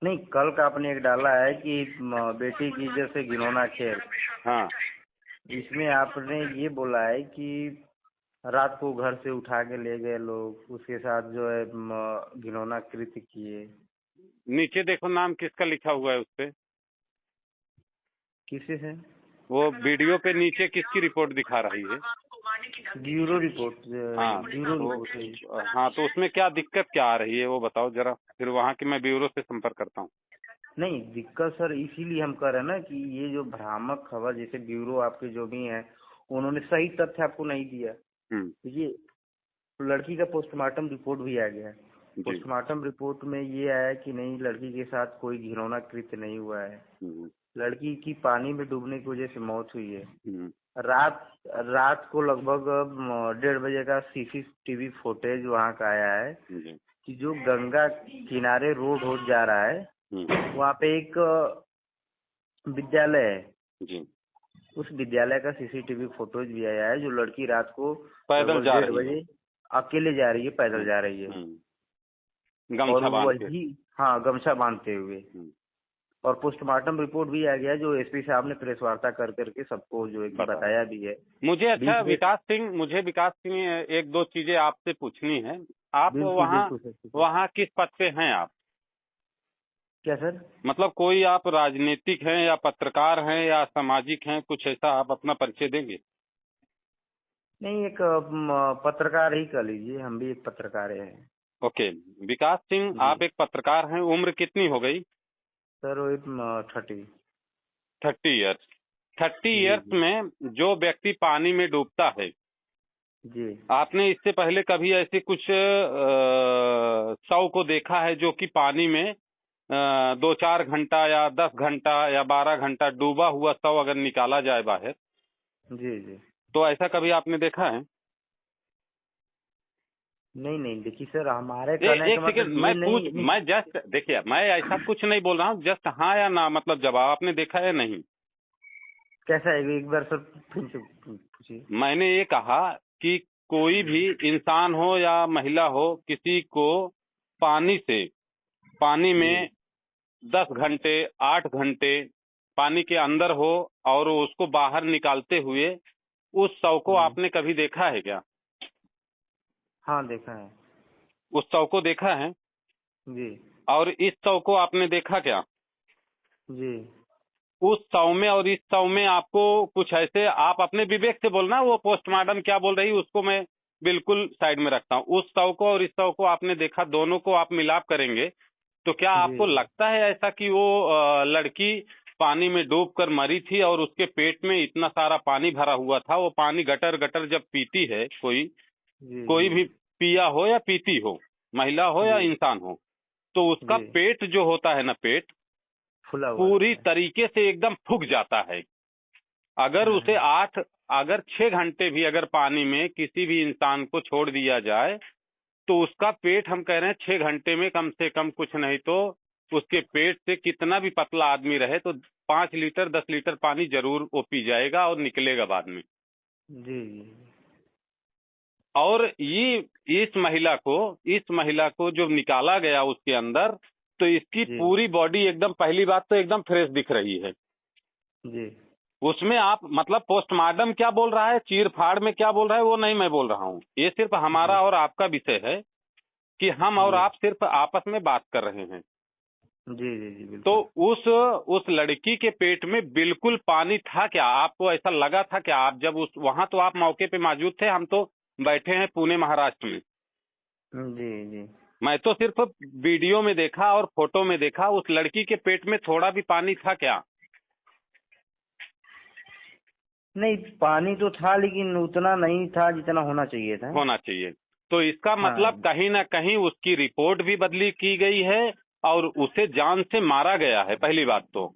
नहीं, कल का आपने एक डाला है कि बेटी की जैसे घिनौना खेल। हाँ, इसमें आपने ये बोला है कि रात को घर से उठा के ले गए लोग, उसके साथ जो है घिनौना कृत्य किए। नीचे देखो नाम किसका लिखा हुआ है उस पे। किसी से? वो वीडियो पे नीचे किसकी रिपोर्ट दिखा रही है? Bureau report. हाँ ब्यूरो रिपोर्ट है। हाँ, तो उसमें क्या दिक्कत क्या आ रही है वो बताओ जरा, फिर वहाँ की मैं ब्यूरो से संपर्क करता हूँ। नहीं, दिक्कत सर इसीलिए हम कर रहे हैं ना कि ये जो भ्रामक खबर, जैसे ब्यूरो आपके जो भी हैं, उन्होंने सही तथ्य आपको नहीं दिया। ये लड़की का पोस्टमार्टम रिपोर्ट भी आ गया है। जी। पोस्टमार्टम रिपोर्ट में ये आया कि नहीं, लड़की के साथ कोई घिनौना कृत्य नहीं हुआ है। लड़की की पानी में डूबने की वजह से मौत हुई है। रात रात को लगभग 1:30 बजे का सीसीटीवी फुटेज वहाँ का आया है कि जो गंगा किनारे रोड हो जा रहा है, वहाँ पे एक विद्यालय है जी। उस विद्यालय का सीसीटीवी फुटेज भी आया है, जो लड़की रात को पैदल जा 1:30 बजे अकेले जा रही है, पैदल जा रही है। गमछा बांध के। वही, हाँ, गमछा बांधते हुए। और पोस्टमार्टम रिपोर्ट भी आ गया, जो एसपी साहब ने प्रेस वार्ता कर करके सबको जो है कि बताया भी है। मुझे अच्छा विकास सिंह एक दो चीजें आपसे पूछनी है। आप वहाँ किस पद पे हैं आप? क्या सर? मतलब कोई आप राजनीतिक हैं या पत्रकार हैं या सामाजिक हैं, कुछ ऐसा आप अपना परिचय देंगे? नहीं, एक पत्रकार ही कर लीजिए, हम भी एक पत्रकार हैं। ओके, विकास सिंह आप एक पत्रकार हैं, उम्र कितनी हो गई? Sir 30 years. 30 ईयर्स में जो व्यक्ति पानी में डूबता है जी, आपने इससे पहले कभी ऐसे कुछ शव को देखा है जो कि पानी में 2-4 घंटा या 10 घंटा या 12 घंटा डूबा हुआ शव अगर निकाला जाए बाहर? जी जी। तो ऐसा कभी आपने देखा है? नहीं देखिए सर, हमारे एक सेकंड, मैं जस्ट देखिए, मैं ऐसा कुछ नहीं बोल रहा हूँ, जस्ट हाँ या ना मतलब जवाब, आपने देखा है नहीं? कैसा है, एक बार सर फिर से पूछिए। मैंने ये कहा कि कोई भी इंसान हो या महिला हो, किसी को पानी में 10 घंटे 8 घंटे पानी के अंदर हो और उसको बाहर निकालते हुए उस शव को आपने कभी देखा है क्या? हाँ, देखा है। उस शव को देखा है जी। और इस शव को आपने देखा क्या? जी। उस शव में और इस शव में आपको कुछ ऐसे, आप अपने विवेक से बोलना, वो पोस्टमार्टम क्या बोल रही है उसको मैं बिल्कुल साइड में रखता हूँ। उस शव को और इस शव को आपने देखा, दोनों को आप मिलाप करेंगे तो क्या आपको लगता है ऐसा कि वो लड़की पानी में डूबकर मरी थी और उसके पेट में इतना सारा पानी भरा हुआ था? वो पानी गटर गटर जब पीती है कोई भी पिया हो या पीती हो, महिला हो या इंसान हो, तो उसका पेट जो होता है ना, पेट पूरी तरीके से एकदम फूक जाता है। अगर उसे 6 घंटे भी अगर पानी में किसी भी इंसान को छोड़ दिया जाए तो उसका पेट, हम कह रहे हैं 6 घंटे में कम से कम, कुछ नहीं तो उसके पेट से कितना भी पतला आदमी रहे तो 5 लीटर 10 लीटर पानी जरूर वो पी जाएगा और निकलेगा बाद में। जी। और ये इस महिला को जो निकाला गया उसके अंदर, तो इसकी पूरी बॉडी एकदम, पहली बात तो एकदम फ्रेश दिख रही है जी। उसमें आप मतलब पोस्टमार्टम क्या बोल रहा है, चीर फाड़ में क्या बोल रहा है, वो नहीं मैं बोल रहा हूँ। ये सिर्फ हमारा और आपका विषय है कि हम और आप सिर्फ आपस में बात कर रहे हैं। जी जी जी, तो उस लड़की के पेट में बिल्कुल पानी था क्या? आपको ऐसा लगा था क्या? आप जब वहां तो आप मौके पे मौजूद थे, हम तो बैठे हैं पुणे महाराष्ट्र में। जी जी। मैं तो सिर्फ वीडियो में देखा और फोटो में देखा, उस लड़की के पेट में थोड़ा भी पानी था क्या? नहीं, पानी तो था लेकिन उतना नहीं था जितना होना चाहिए। तो इसका मतलब कहीं ना कहीं उसकी रिपोर्ट भी बदली की गई है और उसे जान से मारा गया है, पहली बात तो।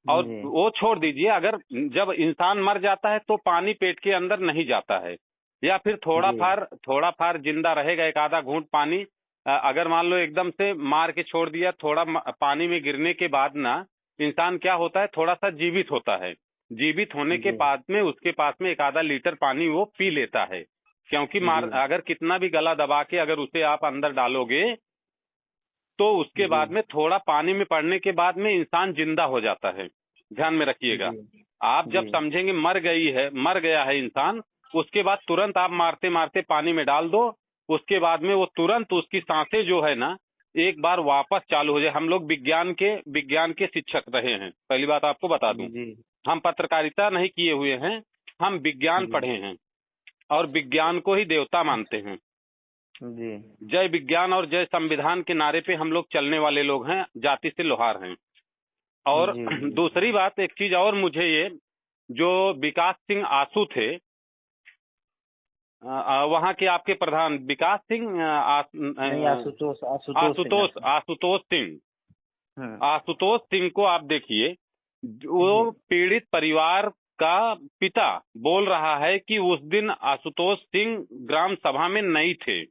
और वो छोड़ दीजिए, अगर जब इंसान मर जाता है तो पानी पेट के अंदर नहीं जाता है, या फिर थोड़ा फार जिंदा रहेगा, एक आधा घूंट पानी अगर मान लो एकदम से मार के छोड़ दिया, थोड़ा पानी में गिरने के बाद ना इंसान क्या होता है, थोड़ा सा जीवित होता है। जीवित होने के बाद में उसके पास में एक आधा लीटर पानी वो पी लेता है, क्योंकि अगर कितना भी गला दबा के अगर उसे आप अंदर डालोगे तो उसके बाद में थोड़ा पानी में पड़ने के बाद में इंसान जिंदा हो जाता है। ध्यान में रखिएगा। आप जब समझेंगे मर गया है इंसान, उसके बाद तुरंत आप मारते मारते पानी में डाल दो, उसके बाद में वो तुरंत उसकी सांसें जो है ना एक बार वापस चालू हो जाए। हम लोग विज्ञान के शिक्षक रहे हैं, पहली बात आपको बता दूं। हम पत्रकारिता नहीं किए हुए हैं, हम विज्ञान पढ़े हैं और विज्ञान को ही देवता मानते हैं। जय विज्ञान और जय संविधान के नारे पे हम लोग चलने वाले लोग हैं, जाति से लोहार हैं। और दूसरी बात, एक चीज और, मुझे ये जो विकास सिंह आसू थे, वहाँ के आपके प्रधान विकास सिंह आशुतोष सिंह को आप देखिए, वो पीड़ित परिवार का पिता बोल रहा है कि उस दिन आशुतोष सिंह ग्राम सभा में नहीं थे।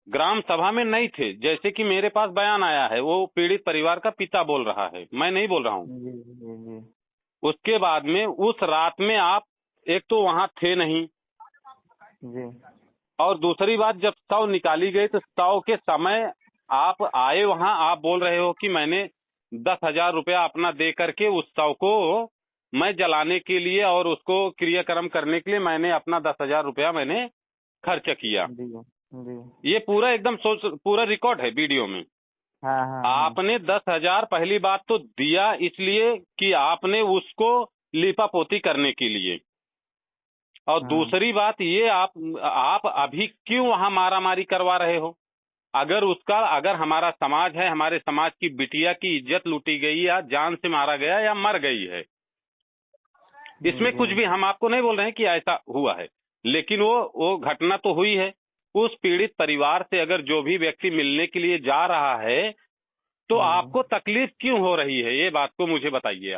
ग्राम सभा में नहीं थे, जैसे कि मेरे पास बयान आया है, वो पीड़ित परिवार का पिता बोल रहा है, मैं नहीं बोल रहा हूँ। उसके बाद में उस रात में आप एक तो वहाँ थे नहीं और दूसरी बात, जब शव निकाली गई तो शव के समय आप आए वहाँ, आप बोल रहे हो कि मैंने 10,000 रुपया अपना दे करके उस शव को मैं जलाने के लिए और उसको क्रियाक्रम करने के लिए मैंने अपना 10,000 रुपया मैंने खर्च किया। ये पूरा एकदम पूरा रिकॉर्ड है वीडियो में। आपने 10,000 पहली बात तो दिया इसलिए कि आपने उसको लिपापोती करने के लिए, और दूसरी बात ये आप अभी क्यों वहां मारामारी करवा रहे हो? अगर हमारा समाज है, हमारे समाज की बिटिया की इज्जत लूटी गई या जान से मारा गया या मर गई है, इसमें कुछ भी हम आपको नहीं बोल रहे हैं कि ऐसा हुआ है, लेकिन वो घटना तो हुई है। उस पीड़ित परिवार से अगर जो भी व्यक्ति मिलने के लिए जा रहा है तो आपको तकलीफ क्यों हो रही है, ये बात को मुझे बताइए।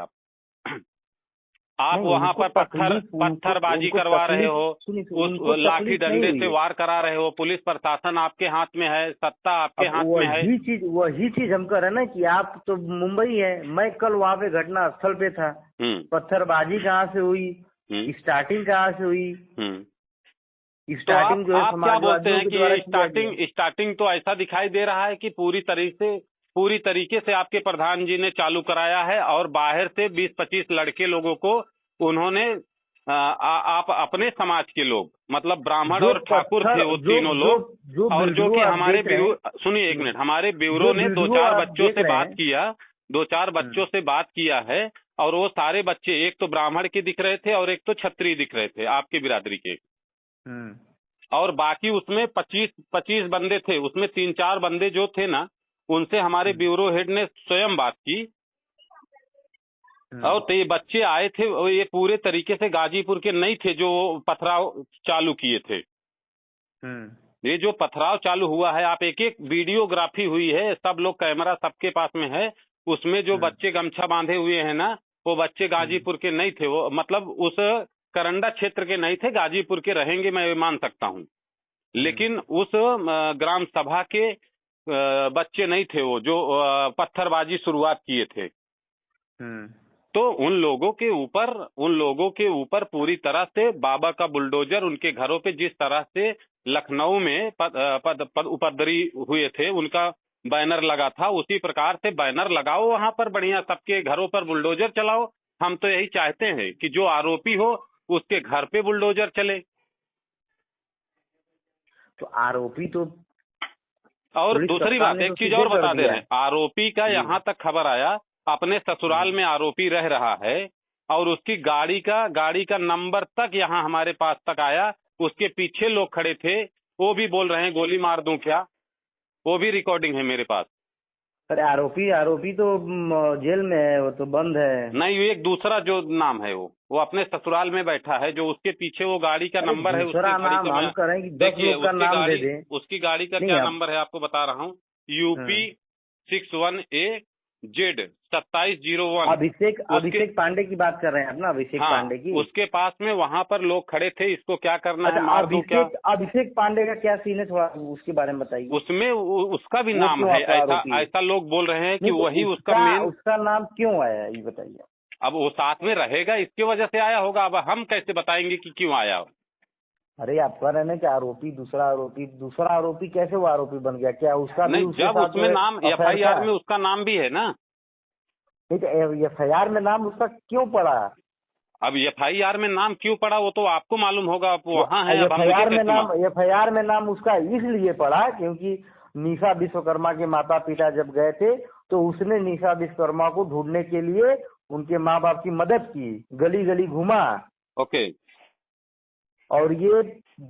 आप वहां पर पत्थरबाजी करवा रहे हो, उस लाठी डंडे से वार करा रहे हो, पुलिस प्रशासन आपके हाथ में है, सत्ता आपके हाथ में है। वही चीज हम कह रहे हैं ना कि आप तो मुंबई है, मैं कल वहाँ पे घटना स्थल पे था। पत्थरबाजी कहाँ से हुई, स्टार्टिंग कहाँ से हुई? स्टार्टिंग तो आप क्या बोलते हैं कि स्टार्टिंग तो ऐसा दिखाई दे रहा है कि पूरी तरीके से आपके प्रधान जी ने चालू कराया है और बाहर से 20-25 लड़के लोगों को उन्होंने आप अपने समाज के लोग, मतलब ब्राह्मण और ठाकुर थे वो तीनों लोग, और जो कि हमारे सुनिए एक मिनट, हमारे ब्यूरो ने 2-4 बच्चों से बात किया, 2-4 बच्चों से बात किया है, और वो सारे बच्चे एक तो ब्राह्मण के दिख रहे थे और एक तो क्षत्रिय दिख रहे थे आपकी बिरादरी के, और बाकी उसमें 25 बंदे थे, उसमें 3-4 बंदे जो थे ना, उनसे हमारे ब्यूरो हेड ने स्वयं बात की। और तो ये बच्चे आए थे, ये पूरे तरीके से गाजीपुर के नहीं थे जो पथराव चालू किए थे। ये जो पथराव चालू हुआ है, आप एक वीडियोग्राफी हुई है, सब लोग कैमरा सबके पास में है, उसमें जो बच्चे गमछा बांधे हुए हैं ना, वो बच्चे गाजीपुर के नहीं थे, वो मतलब उस करंडा क्षेत्र के नहीं थे, गाजीपुर के रहेंगे मैं मान सकता हूँ, लेकिन उस ग्राम सभा के बच्चे नहीं थे वो जो पत्थरबाजी शुरुआत किए थे। तो उन लोगों के ऊपर पूरी तरह से बाबा का बुलडोजर, उनके घरों पे जिस तरह से लखनऊ में उपद्रवी हुए थे, उनका बैनर लगा था, उसी प्रकार से बैनर लगाओ वहां पर, बढ़िया सबके घरों पर बुलडोजर चलाओ। हम तो यही चाहते हैं कि जो आरोपी हो उसके घर पे बुलडोजर चले। तो आरोपी तो, और दूसरी बात एक चीज और बता दे रहे हैं, आरोपी का यहाँ तक खबर आया, अपने ससुराल में आरोपी रह रहा है, और उसकी गाड़ी का नंबर तक यहाँ हमारे पास तक आया, उसके पीछे लोग खड़े थे, वो भी बोल रहे हैं गोली मार दूं क्या, वो भी रिकॉर्डिंग है मेरे पास। अरे आरोपी तो जेल में है, वो तो बंद है। नहीं, एक दूसरा जो नाम है वो अपने ससुराल में बैठा है, जो उसके पीछे वो गाड़ी का नंबर है, उसकी गाड़ी का क्या नंबर है आपको बता रहा हूँ, UP 61AZ 2701। अभिषेक पांडे की बात कर रहे हैं अपना, अभिषेक पांडे की। उसके पास में वहाँ पर लोग खड़े थे, इसको क्या करना है, मार दूं क्या? अभिषेक पांडे का क्या सीन है, थोड़ा उसके बारे में बताइए। उसमें उसका भी नाम है, ऐसा लोग बोल रहे हैं कि वही उसका मेन। उसका नाम क्यों आया ये बताइए। अब वो साथ में रहेगा इसकी वजह से आया होगा, अब हम कैसे बताएंगे कि क्यों आया। अरे आप कह रहे हैं ना कि दूसरा आरोपी कैसे वो आरोपी बन गया? क्या उसका भी नहीं, जब उसमें नाम FIR में उसका नाम भी है ना। नहीं तो FIR में नाम उसका क्यों पड़ा? अब FIR में नाम क्यों पड़ा वो तो आपको मालूम होगा, आप वहाँ हैं। अब FIR में नाम उसका इसलिए पड़ा क्योंकि निशा विश्वकर्मा के माता पिता जब गए थे तो उसने निशा विश्वकर्मा को ढूंढने के लिए उनके माँ बाप की मदद की, गली गली घुमा। ओके। और ये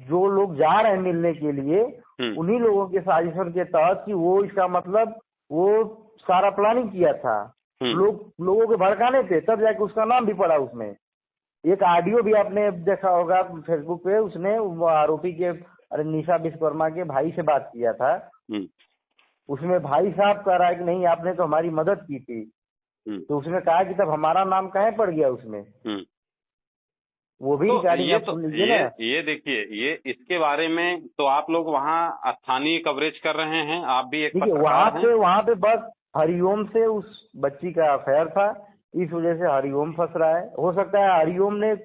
जो लोग जा रहे हैं मिलने के लिए उन्हीं लोगों के साजिशन के तहत कि वो इसका मतलब वो सारा प्लानिंग किया था, लोगों के भड़काने थे, तब जाके उसका नाम भी पड़ा उसमें। एक ऑडियो भी आपने देखा होगा फेसबुक पे, उसने आरोपी के निशा विश्वकर्मा के भाई से बात किया था। उसमें भाई साहब कह रहा है कि नहीं आपने तो हमारी मदद की थी। तो उसने कहा कि तब हमारा नाम कहाँ पड़ गया उसमें? वो भी तो ये देखिए, ये इसके बारे में तो आप लोग वहाँ स्थानीय कवरेज कर रहे हैं, आप भी एक पत्रकार हैं। वहाँ पे बस हरिओम से उस बच्ची का अफेयर था, इस वजह से हरिओम फंस रहा है। हो सकता है हरिओम ने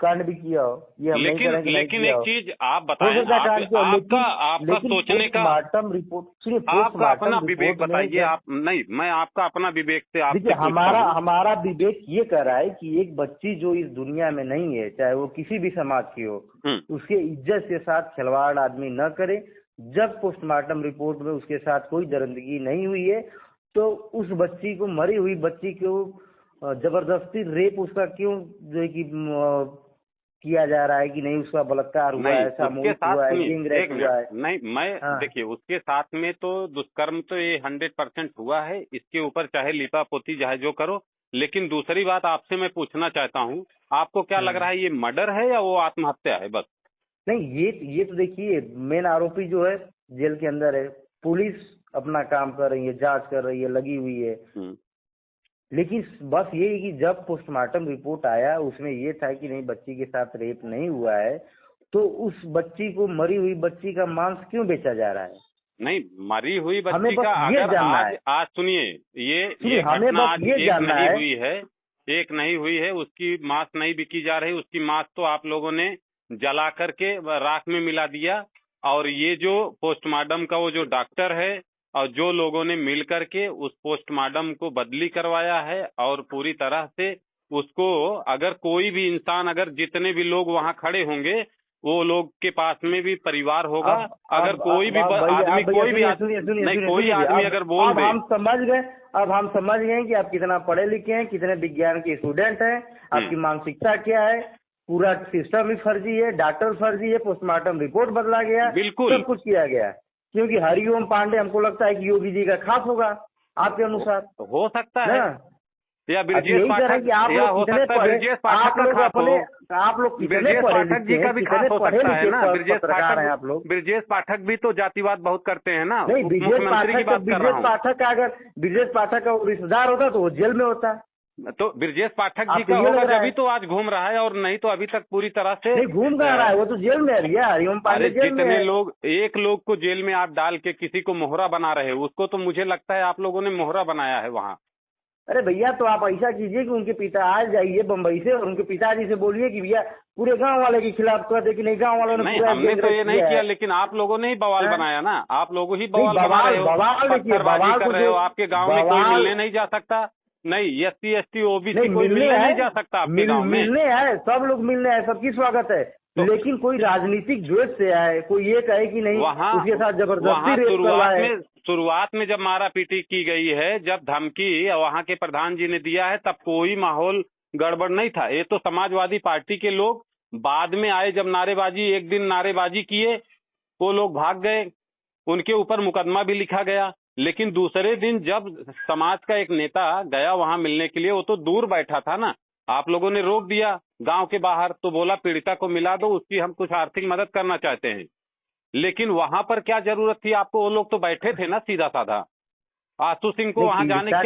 कांड भी किया हो, ये हम नहीं करेंगे। लेकिन एक चीज आप बताएं, आपका सोचने का पोस्टमार्टम रिपोर्ट, आपका अपना विवेक बताइए। आप नहीं, मैं आपका अपना विवेक से आपसे हमारा विवेक ये कह रहा है कि एक बच्ची जो इस दुनिया में नहीं है, चाहे वो किसी भी समाज की हो, उसके इज्जत के साथ खिलवाड़ आदमी न करे। जब पोस्टमार्टम रिपोर्ट में उसके साथ कोई दरिंदगी नहीं हुई है तो उस बच्ची को, मरी हुई बच्ची को जबरदस्ती रेप उसका क्यों जो है कि किया जा रहा है कि नहीं उसका बलात्कार हुआ है, सामूहिक हुआ है, गैंग रेप हुआ है? नहीं, मैं देखिए उसके साथ में तो दुष्कर्म तो ये 100% हुआ है। इसके ऊपर चाहे लिपा पोती चाहे जो करो, लेकिन दूसरी बात आपसे मैं पूछना चाहता हूँ, आपको क्या लग रहा है ये मर्डर है या वो आत्महत्या है? बस नहीं, ये तो देखिए मेन आरोपी जो है जेल के अंदर है, पुलिस अपना काम कर रही है, जांच कर रही है, लगी हुई है। लेकिन बस ये है कि जब पोस्टमार्टम रिपोर्ट आया उसमें ये था कि नहीं बच्ची के साथ रेप नहीं हुआ है, तो उस बच्ची को, मरी हुई बच्ची का मांस क्यों बेचा जा रहा है? नहीं, मरी हुई बच्ची का अगर आज सुनिए, ये घटना आज एक नहीं हुई है, उसकी मांस नहीं बिकी जा रही, उसकी मांस तो आप लोगों ने जला करके राख में मिला दिया। और ये जो पोस्टमार्टम का वो जो डॉक्टर है और जो लोगों ने मिल करके उस पोस्टमार्टम को बदली करवाया है, और पूरी तरह से उसको, अगर कोई भी इंसान, अगर जितने भी लोग वहां खड़े होंगे वो लोग के पास में भी परिवार होगा, अगर कोई भी आदमी कोई आदमी अगर बोल दे। हम समझ गए, अब हम समझ गए कि आप कितना पढ़े लिखे हैं, कितने विज्ञान के स्टूडेंट हैं, आपकी मानसिकता क्या है। पूरा सिस्टम ही फर्जी है, डॉक्टर फर्जी है, पोस्टमार्टम रिपोर्ट बदला गया, बिल्कुल सब कुछ किया गया। क्योंकि हरिओम पांडे हमको लगता है कि योगी जी का खास होगा आपके अनुसार। हो सकता है या ब्रजेश पाठक, या हो सकता है ब्रजेश पाठक का खास हो। आप लोग ब्रजेश पाठक जी का भी खास हो सकता है ना। ब्रजेश पाठक भी तो जातिवाद बहुत करते हैं ना। नहीं, ब्रजेश पाठक का रिश्तेदार होता तो वो जेल में होता। तो ब्रजेश पाठक जी का होगा जब तो आज घूम रहा है, और नहीं तो अभी तक पूरी तरह से नहीं घूम रहा है, वो तो जेल में है। हरिओम पांडे जेल में जितने लोग, एक लोग को जेल में आप डाल के किसी को मोहरा बना रहे हो, उसको तो मुझे लगता है आप लोगों ने मोहरा बनाया है वहाँ। अरे भैया, तो आप ऐसा कीजिए कि उनके पिता आज जाइए बम्बई से और उनके पिताजी से बोलिए कि भैया पूरे गांव वाले के खिलाफ कर दे कि नहीं, गांव वालों ने हमने तो ये नहीं किया, लेकिन आप लोगों ने ही बवाल बनाया ना। आप लोग ही बवाल बना रहे हो, पत्थरबाजी कर रहे हो। आपके गाँव में कोई मिलने नहीं जा सकता, नहीं SC ST OBC कोई मिलने नहीं जा सकता आपके गाँव में। मिलने है, सब लोग मिलने हैं, सबकी स्वागत है। लेकिन कोई राजनीतिक द्वेष से आए, कोई ये कहे कि नहीं उसके साथ जबरदस्ती शुरुआत में जब मारा पीटी की गई है, जब धमकी वहाँ के प्रधान जी ने दिया है, तब कोई माहौल गड़बड़ नहीं था। ये तो समाजवादी पार्टी के लोग बाद में आए, जब नारेबाजी, एक दिन नारेबाजी किए, वो लोग भाग गए, उनके ऊपर मुकदमा भी लिखा गया। लेकिन दूसरे दिन जब समाज का एक नेता गया वहां मिलने के लिए, वो तो दूर बैठा था ना, आप लोगों ने रोक दिया गांव के बाहर, तो बोला पीड़िता को मिला दो, उसकी हम कुछ आर्थिक मदद करना चाहते हैं। लेकिन वहां पर क्या जरूरत थी आपको? वो लोग तो बैठे थे ना सीधा साधा। आशु सिंह को वहां जाने क्या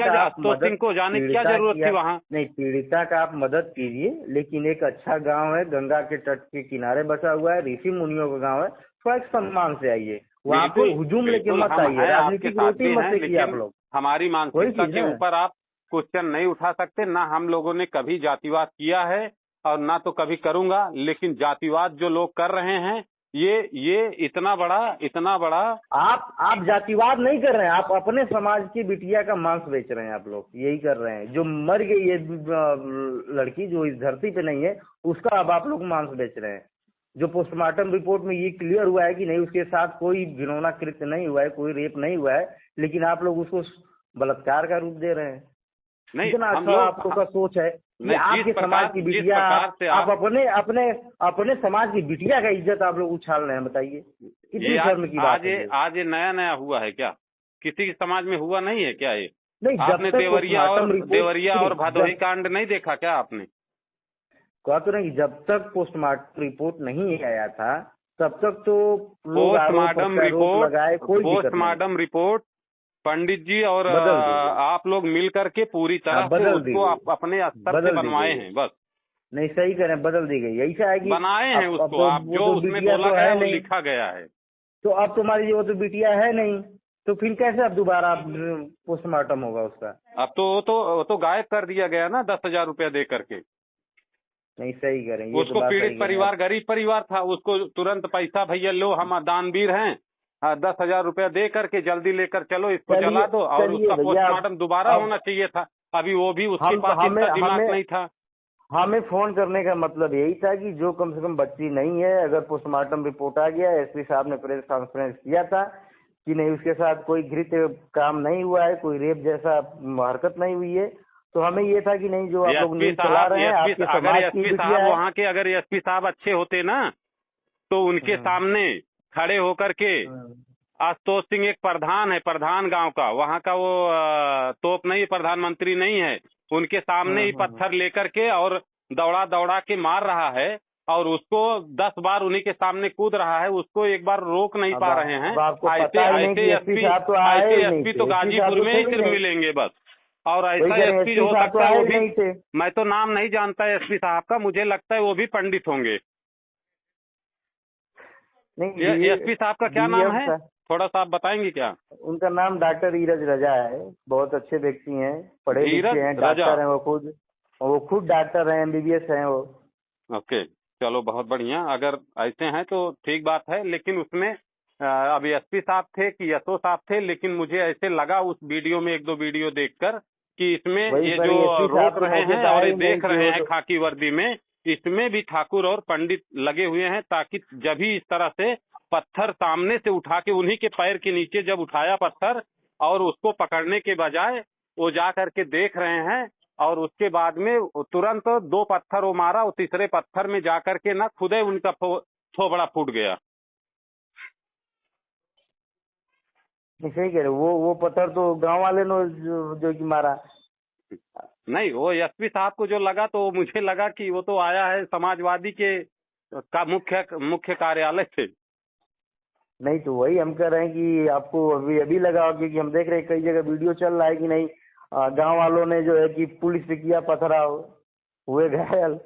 जरूरत थी वहाँ? नहीं, पीड़िता का आप मदद कीजिए, लेकिन एक अच्छा गांव है, गंगा के तट के किनारे बसा हुआ है, ऋषि मुनियों का गांव है, थोड़ा सम्मान से आइए, वहाँ पे हुजूम लेके मत आइए, राजनीतिक रोटी मत सेकिए आप लोग। हमारी मानसिकता के ऊपर आप क्वेश्चन नहीं उठा सकते ना। हम लोगों ने कभी जातिवाद किया है और ना तो कभी करूंगा। लेकिन जातिवाद जो लोग कर रहे हैं, ये इतना बड़ा आप जातिवाद नहीं कर रहे हैं, आप अपने समाज की बिटिया का मांस बेच रहे हैं। आप लोग यही कर रहे हैं। जो मर गई है लड़की, जो इस धरती पे नहीं है, उसका अब आप लोग मांस बेच रहे हैं। जो पोस्टमार्टम रिपोर्ट में ये क्लियर हुआ है कि नहीं, उसके साथ कोई घिनौना कृत्य नहीं हुआ है, कोई रेप नहीं हुआ है, लेकिन आप लोग उसको बलात्कार का रूप दे रहे हैं। नहीं, इतना अच्छा आप लोग का सोच है कि आपके समाज की बिटिया, आप अपने समाज की बिटिया का इज्जत आप लोग उछाल रहे हैं। बताइए कितनी शर्म की बात है। आज ये नया हुआ है क्या? किसी के समाज में हुआ नहीं है क्या ये? नहीं, आपने देवरिया और भदोही कांड नहीं देखा क्या आपने? कहा तो नहीं, जब तक पोस्टमार्टम रिपोर्ट नहीं आया था तब तक तो पोस्टमार्टम रिपोर्ट पंडित जी और आप लोग मिल करके पूरी तरह से उसको अपने स्तर से बनवाए हैं। बस नहीं, सही करें, बदल दी गई। ऐसा है कि बनाए हैं उसको, आप जो उसमें बोला गया वो लिखा गया है। तो अब तुम्हारी वो तो बिटिया है नहीं, तो फिर कैसे अब दोबारा पोस्टमार्टम होगा उसका? अब तो वो गायब कर दिया गया ना 10,000 रुपया दे करके। नहीं, सही करें। उसको पीड़ित परिवार, गरीब परिवार था, उसको तुरंत पैसा, भैया लो हम दानवीर हैं, 10,000 रुपया दे करके जल्दी लेकर चलो, इसको जला दो। और उसका पोस्टमार्टम दोबारा होना चाहिए था। अभी वो भी उसके पास इतना दिमाग नहीं था। हमें फोन करने का मतलब यही था कि जो कम से कम बच्ची नहीं है, अगर पोस्टमार्टम रिपोर्ट आ गया, एसपी साहब ने प्रेस कॉन्फ्रेंस किया था कि नहीं उसके साथ कोई घृत काम नहीं हुआ है, कोई रेप जैसा हरकत नहीं हुई है, तो हमें ये था कि नहीं जो आप लोग न्यूज़ चला रहे हैं आपके समाज की बिटिया है। वहाँ के अगर एसपी साहब अच्छे होते ना, तो उनके सामने खड़े होकर के, आशुतोष सिंह एक प्रधान है, प्रधान गांव का, वहाँ का वो तोप नहीं, प्रधानमंत्री नहीं है, उनके सामने ही पत्थर लेकर के और दौड़ा के मार रहा है, और उसको 10 बार उन्हीं के सामने कूद रहा है, उसको एक बार रोक नहीं पा रहे हैं। ऐसे एसपी तो गाजीपुर में ही सिर्फ मिलेंगे बस। और ऐसा एसपी हो सकता है वो भी, मैं तो नाम नहीं जानता एसपी साहब का, मुझे लगता है वो भी पंडित होंगे। एसपी साहब का क्या नाम है, थोड़ा सा आप बताएंगे क्या? उनका नाम डॉक्टर ईरज रजा है। बहुत अच्छे व्यक्ति हैं, पढ़े लिखे हैं, डॉक्टर हैं, वो खुद डॉक्टर हैं, MBBS हैं वो। ओके, चलो बहुत बढ़िया। अगर ऐसे हैं तो ठीक बात है। लेकिन उसमें अभी एसपी साहब थे कि यशो साहब थे, लेकिन मुझे ऐसे लगा उस वीडियो में, एक दो वीडियो देखकर, कि इसमें ये जो रोक रहे हैं और ये देख रहे हैं खाकी वर्दी में, इसमें भी ठाकुर और पंडित लगे हुए हैं, ताकि जब भी इस तरह से पत्थर सामने से उठा के उन्हीं के पैर के नीचे जब उठाया पत्थर, और उसको पकड़ने के बजाय वो जा करके देख रहे हैं, और उसके बाद में तुरंत 2 पत्थर वो मारा, वो तीसरे पत्थर में जा करके ना खुद ही उनका थोबड़ा फूट गया। सही कह रहे, वो पत्थर तो गांव वाले ने जो कि मारा नहीं, वो एसपी साहब को जो लगा, तो मुझे लगा कि वो तो आया है समाजवादी के का मुख्य कार्यालय से। नहीं, तो वही हम कह रहे हैं कि आपको अभी लगा, क्योंकि हम देख रहे हैं कई जगह वीडियो चल रहा है कि नहीं गांव वालों ने जो है कि पुलिस पे किया पथराव, हुए घायल।